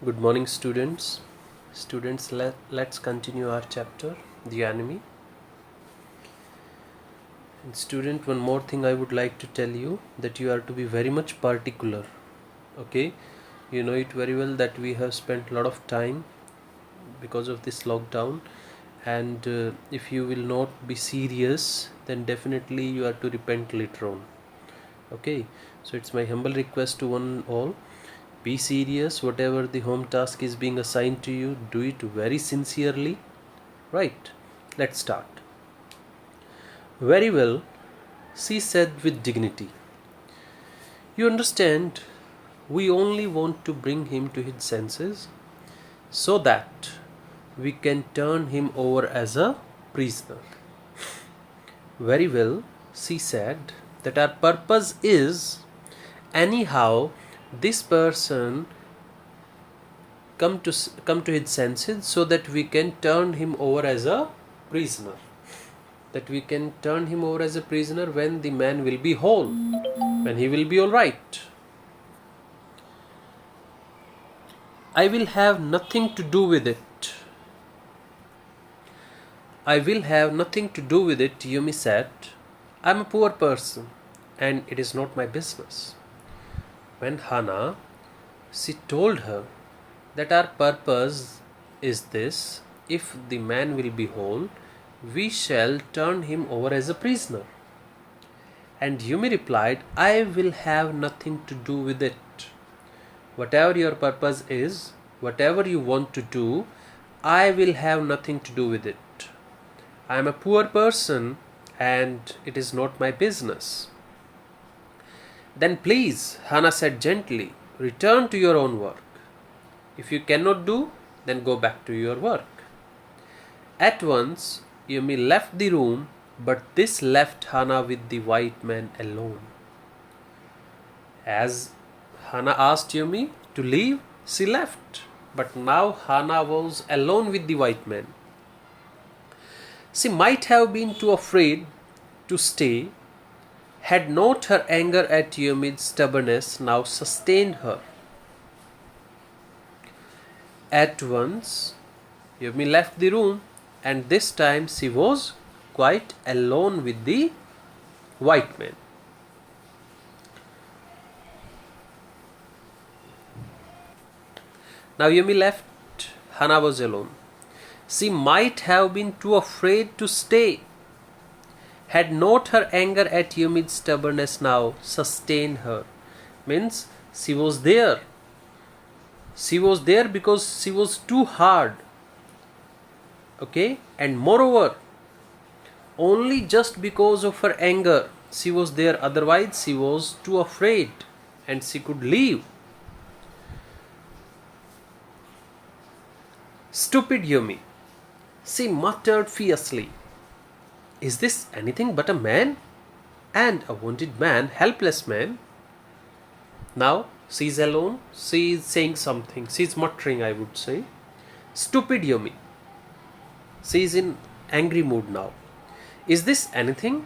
Good morning, students. Let's continue our chapter, the enemy. And student, one more thing I would like to tell you, that you are to be very much particular. Okay, you know it very well that we have spent a lot of time because of this lockdown, and if you will not be serious, then definitely you are to repent later on. Okay, so it's my humble request to one all. Be serious. Whatever the home task is being assigned to you, do it very sincerely. Right, let's start. Very well, she said with dignity. You understand, we only want to bring him to his senses so that we can turn him over as a prisoner. Very well, she said, that our purpose is, anyhow, this person come to his senses so that we can turn him over as a prisoner. That we can turn him over as a prisoner when the man will be whole, when he will be all right. I will have nothing to do with it. I will have nothing to do with it, Yumi said. I am a poor person and it is not my business. When Hannah, she told her that our purpose is this: if the man will be whole, we shall turn him over as a prisoner. And Yumi replied, I will have nothing to do with it. Whatever your purpose is, whatever you want to do, I will have nothing to do with it. I am a poor person and it is not my business. Then please, Hannah said gently, return to your own work. If you cannot do, then go back to your work. At once, Yumi left the room, but this left Hannah with the white man alone. As Hannah asked Yumi to leave, she left, but now Hannah was alone with the white man. She might have been too afraid to stay, had not her anger at Yumi's stubbornness now sustained her. At once, Yumi left the room, and this time she was quite alone with the white man. Now Yumi left, Hannah was alone. She might have been too afraid to stay, had not her anger at Yumi's stubbornness now sustained her. Means she was there. She was there because she was too hard. Okay? And moreover, only just because of her anger she was there. Otherwise she was too afraid and she could leave. Stupid Yumi, she muttered fiercely. Is this anything but a man? And a wounded man, helpless man. Now she is alone. She is saying something. She is muttering, I would say. Stupid Yumi. She is in angry mood now. Is this anything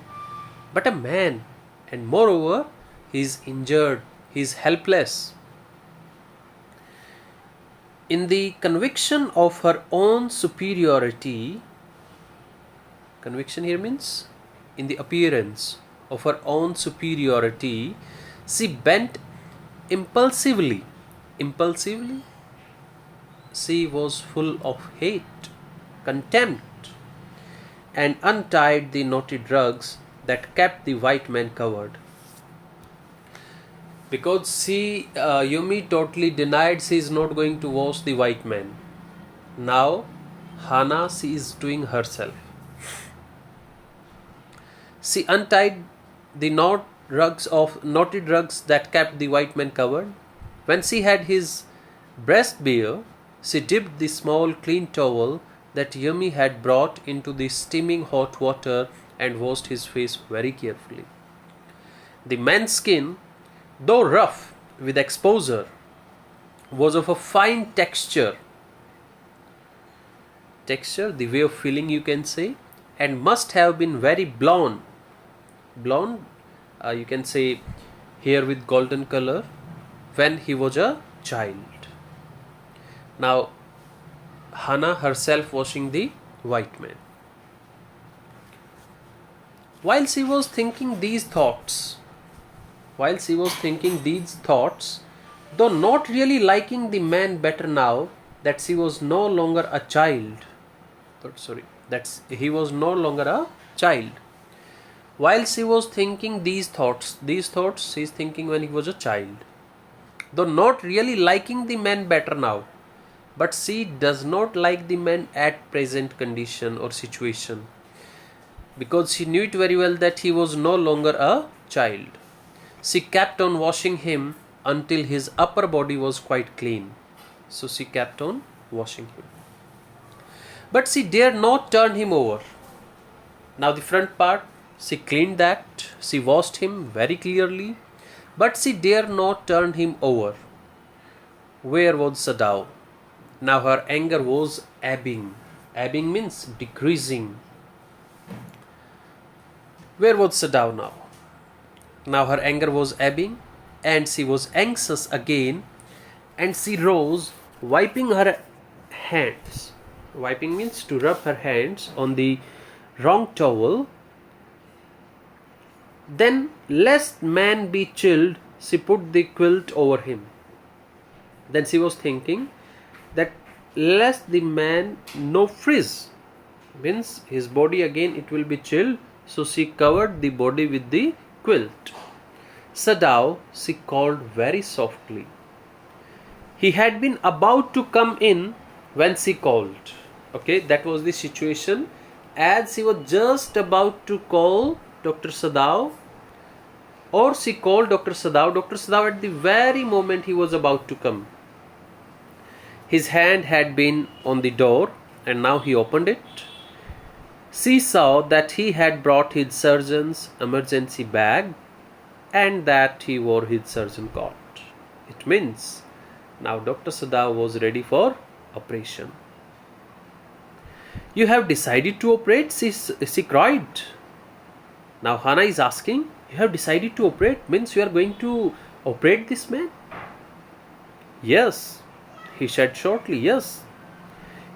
but a man? And moreover, he is injured. He is helpless. In the conviction of her own superiority, conviction here means in the appearance of her own superiority, she bent impulsively. Impulsively, she was full of hate, contempt, and untied the knotted rugs that kept the white man covered. Because Yumi totally denied she is not going to wash the white man. Now, Hannah, she is doing herself. She untied the knotted rugs that kept the white man covered. When she had his breast bare, she dipped the small clean towel that Yumi had brought into the steaming hot water and washed his face very carefully. The man's skin, though rough with exposure, was of a fine texture. Texture, the way of feeling you can say, and must have been very blonde. Blonde, you can say hair with golden color, when he was a child. Now Hannah herself washing the white man. While she was thinking these thoughts, though not really liking the man better now that she was no longer a child, he was no longer a child. While she was thinking these thoughts she is thinking when he was a child, though not really liking the man better now, but she does not like the man at present condition or situation, because she knew it very well that he was no longer a child. She kept on washing him until his upper body was quite clean. So she kept on washing him. But she dared not turn him over. Now the front part, she cleaned that, she washed him very clearly, but she dared not turn him over. Where was Sadao? Now her anger was ebbing. Ebbing means decreasing. Where was Sadao now? Now her anger was ebbing and she was anxious again, and she rose, wiping her hands. Wiping means to rub her hands on the wrong towel. Then, lest man be chilled, she put the quilt over him. Then she was thinking that lest the man no freeze, means his body again it will be chilled, so she covered the body with the quilt. Sadao, she called very softly. He had been about to come in when she called. Okay, that was the situation. As she was just about to call Dr. Sadao, or she called Dr. Sadao at the very moment he was about to come. His hand had been on the door and now he opened it. She saw that he had brought his surgeon's emergency bag and that he wore his surgeon coat. It means now Dr. Sadao was ready for operation. You have decided to operate? She cried. Now Hannah is asking, you have decided to operate? Means you are going to operate this man? Yes, he said shortly, yes.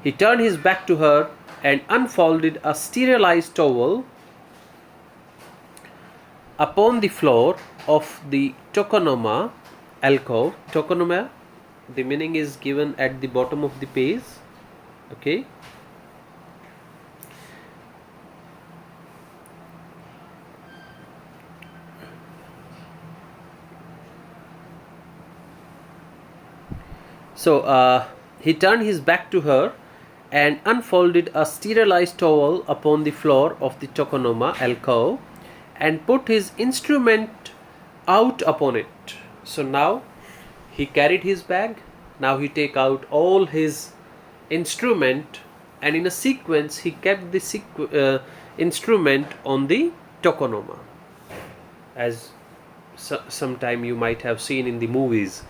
He turned his back to her and unfolded a sterilized towel upon the floor of the tokonoma alcove. Tokonoma, the meaning is given at the bottom of the page. Okay. So he turned his back to her and unfolded a sterilized towel upon the floor of the tokonoma alcove and put his instrument out upon it. So now he carried his bag. Now he take out all his instrument, and in a sequence he kept the instrument on the tokonoma. As sometime you might have seen in the movies,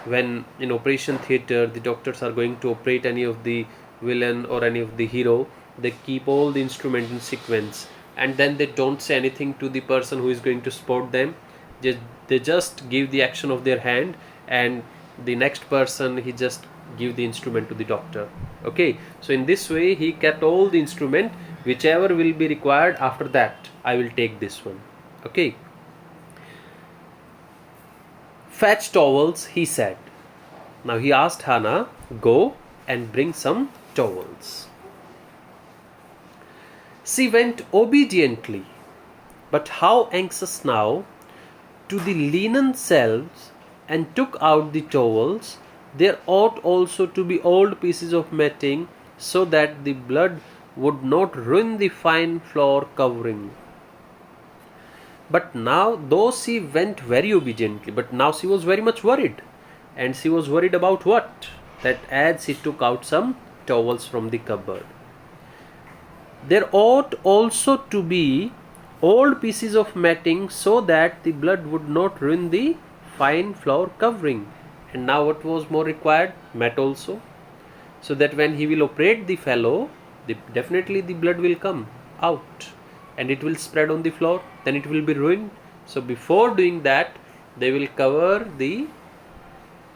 when in operation theater the doctors are going to operate any of the villain or any of the hero, they keep all the instrument in sequence, and then they don't say anything to the person who is going to support them. They just give the action of their hand, and the next person he just give the instrument to the doctor. Okay, so in this way he kept all the instrument, whichever will be required after that I will take this one. Okay. Fetch towels, he said. Now he asked Hannah, go and bring some towels. She went obediently, but how anxious now, to the linen shelves and took out the towels. There ought also to be old pieces of matting, so that the blood would not ruin the fine floor covering. But now, though she went very obediently, but now she was very much worried. And she was worried about what? That as she took out some towels from the cupboard, there ought also to be old pieces of matting, so that the blood would not ruin the fine floor covering. And now what was more required? Mat also. So that when he will operate the fellow, definitely the blood will come out and it will spread on the floor, then it will be ruined. So before doing that, they will cover the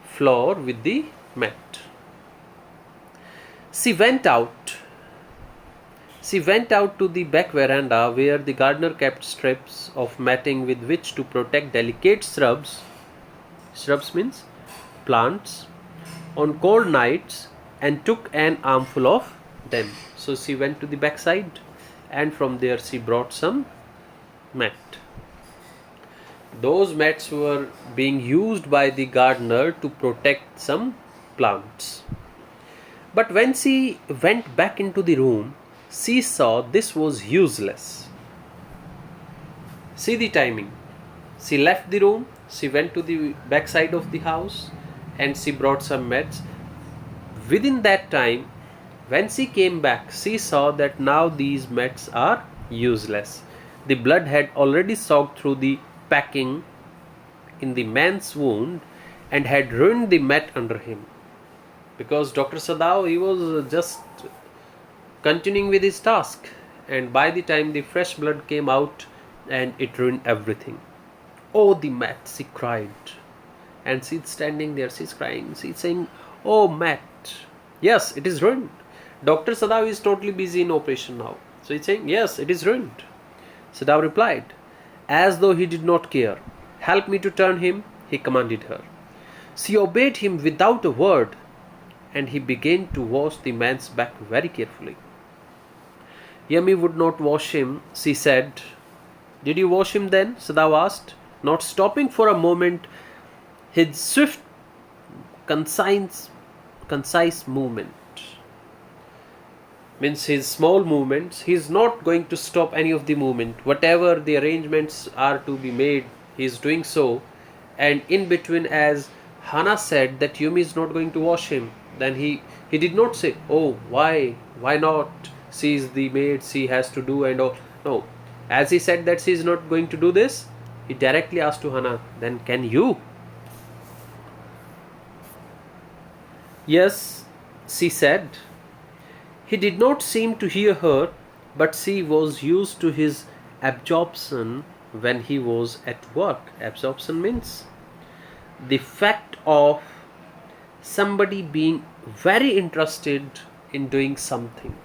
floor with the mat. She went out. She went out to the back veranda where the gardener kept strips of matting with which to protect delicate shrubs. Shrubs means plants on cold nights, and took an armful of them. So she went to the backside, and from there she brought some mat. Those mats were being used by the gardener to protect some plants. But when she went back into the room, she saw this was useless. See the timing. She left the room, she went to the backside of the house, and she brought some mats. Within that time, when she came back, she saw that now these mats are useless. The blood had already soaked through the packing in the man's wound and had ruined the mat under him. Because Dr. Sadao, he was just continuing with his task, and by the time the fresh blood came out, and it ruined everything. Oh, the mat, she cried. And she's standing there, she's crying, she's saying, oh, mat. Yes, it is ruined. Dr. Sadao is totally busy in operation now. So he's saying, yes, it is ruined. Sadao replied, as though he did not care. Help me to turn him, he commanded her. She obeyed him without a word, and he began to wash the man's back very carefully. Yami would not wash him, she said. Did you wash him then? Sadao asked, not stopping for a moment his swift, concise movement. Means his small movements, he is not going to stop any of the movement. Whatever the arrangements are to be made, he is doing so. And in between, as Hannah said that Yumi is not going to wash him, then he did not say, oh, why not? She is the maid, she has to do and all. No. As he said that she is not going to do this, he directly asked to Hannah, then can you? Yes, she said. He did not seem to hear her, but she was used to his absorption when he was at work. Absorption means the fact of somebody being very interested in doing something.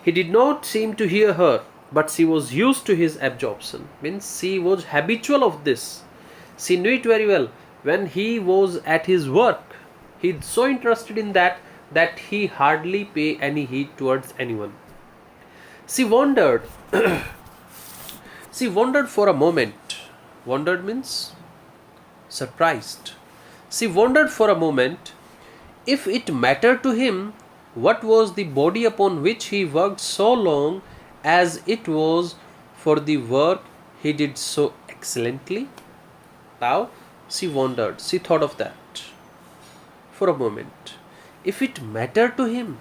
He did not seem to hear her, but she was used to his absorption. Means she was habitual of this. She knew it very well. When he was at his work, he's so interested in that he hardly pay any heed towards anyone. She wondered. She wondered for a moment. Wondered means surprised. She wondered for a moment if it mattered to him what was the body upon which he worked so long, as it was for the work he did so excellently. Now she wondered, she thought of that for a moment. If it mattered to him,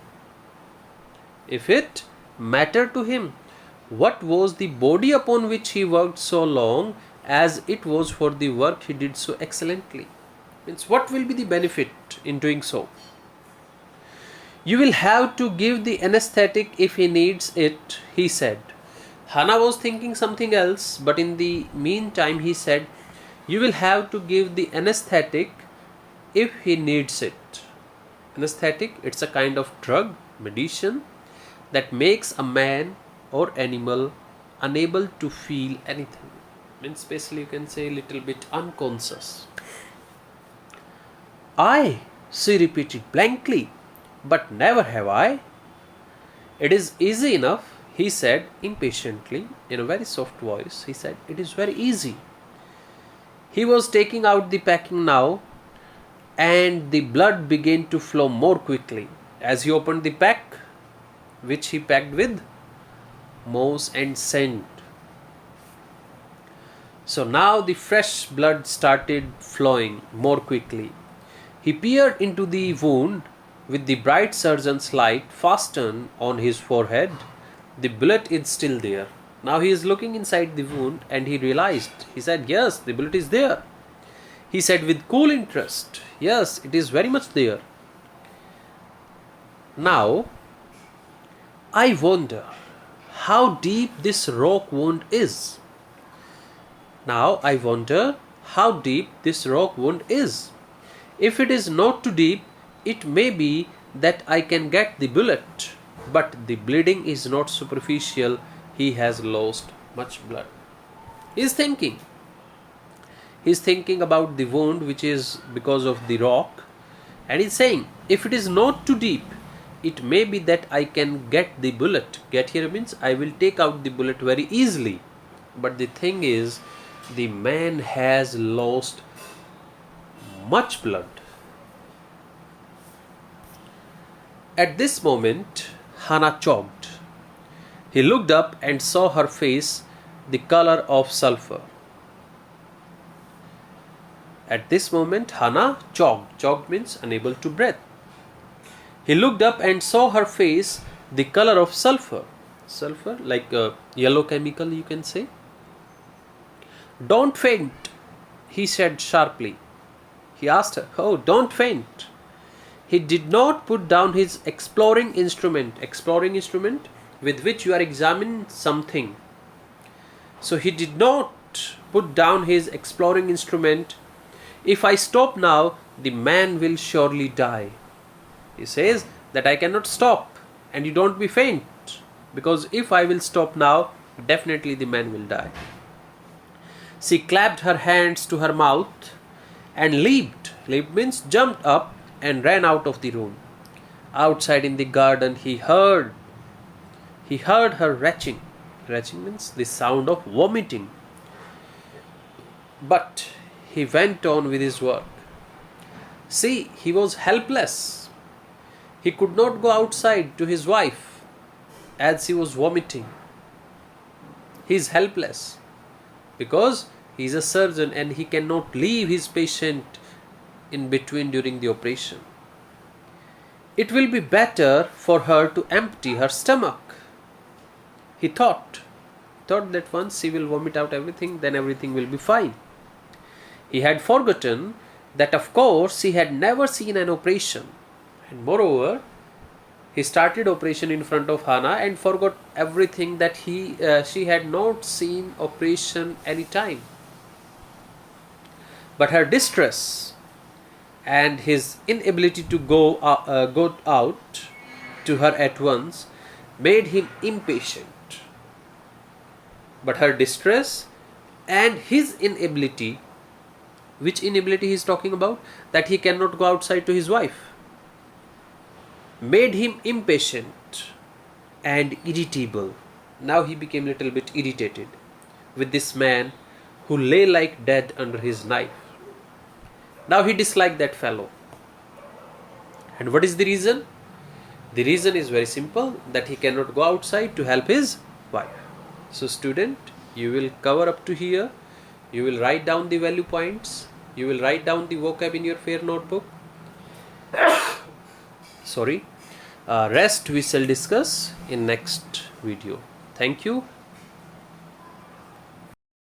what was the body upon which he worked so long, as it was for the work he did so excellently? Means what will be the benefit in doing so? You will have to give the anesthetic if he needs it, he said. Hannah was thinking something else, but in the meantime he said, you will have to give the anesthetic if he needs it. Anesthetic, it's a kind of drug, medicine, that makes a man or animal unable to feel anything. Means basically you can say a little bit unconscious. I, she repeated blankly, but never have I. It is easy enough, he said impatiently, in a very soft voice. He said, it is very easy. He was taking out the packing now, and the blood began to flow more quickly as he opened the pack, which he packed with moss and sand. So now the fresh blood started flowing more quickly. He peered into the wound with the bright surgeon's light fastened on his forehead. The bullet is still there. Now he is looking inside the wound, and he realized. He said, yes, the bullet is there. He said with cool interest, yes, it is very much there. Now, I wonder how deep this rock wound is. Now, I wonder how deep this rock wound is. If it is not too deep, It may be that I can get the bullet, but the bleeding is not superficial. He has lost much blood. He's thinking. He's thinking about the wound which is because of the rock, and he's saying, if it is not too deep, it may be that I can get the bullet. Get here means I will take out the bullet very easily. But the thing is, the man has lost much blood. At this moment, Hannah choked. He looked up and saw her face the color of sulfur. At this moment, Hannah choked. Choked means unable to breathe. He looked up and saw her face the color of sulfur. Sulfur, like a yellow chemical, you can say. Don't faint, he said sharply. He asked her, oh, don't faint. He did not put down his exploring instrument with which you are examining something. So he did not put down his exploring instrument. If I stop now, the man will surely die. He says that I cannot stop, and you don't be faint, because if I will stop now, definitely the man will die. She clapped her hands to her mouth and leaped. Leaped means jumped up and ran out of the room. Outside in the garden, he heard her retching. Retching means the sound of vomiting. But he went on with his work. See, he was helpless. He could not go outside to his wife as he was vomiting. He is helpless because he is a surgeon and he cannot leave his patient in between during the operation. It will be better for her to empty her stomach. He thought that once she will vomit out everything, then everything will be fine. He had forgotten that of course he had never seen an operation, and moreover he started operation in front of Hannah and forgot everything that she had not seen operation any time. But her distress and his inability to go out to her at once made him impatient. But her distress and his inability, which inability he is talking about? That he cannot go outside to his wife, made him impatient and irritable. Now he became a little bit irritated with this man who lay like dead under his knife. Now he disliked that fellow. And what is the reason? The reason is very simple, that he cannot go outside to help his wife. So student, you will cover up to here. You will write down the value points. You will write down the vocab in your fair notebook. Rest we shall discuss in next video. Thank you.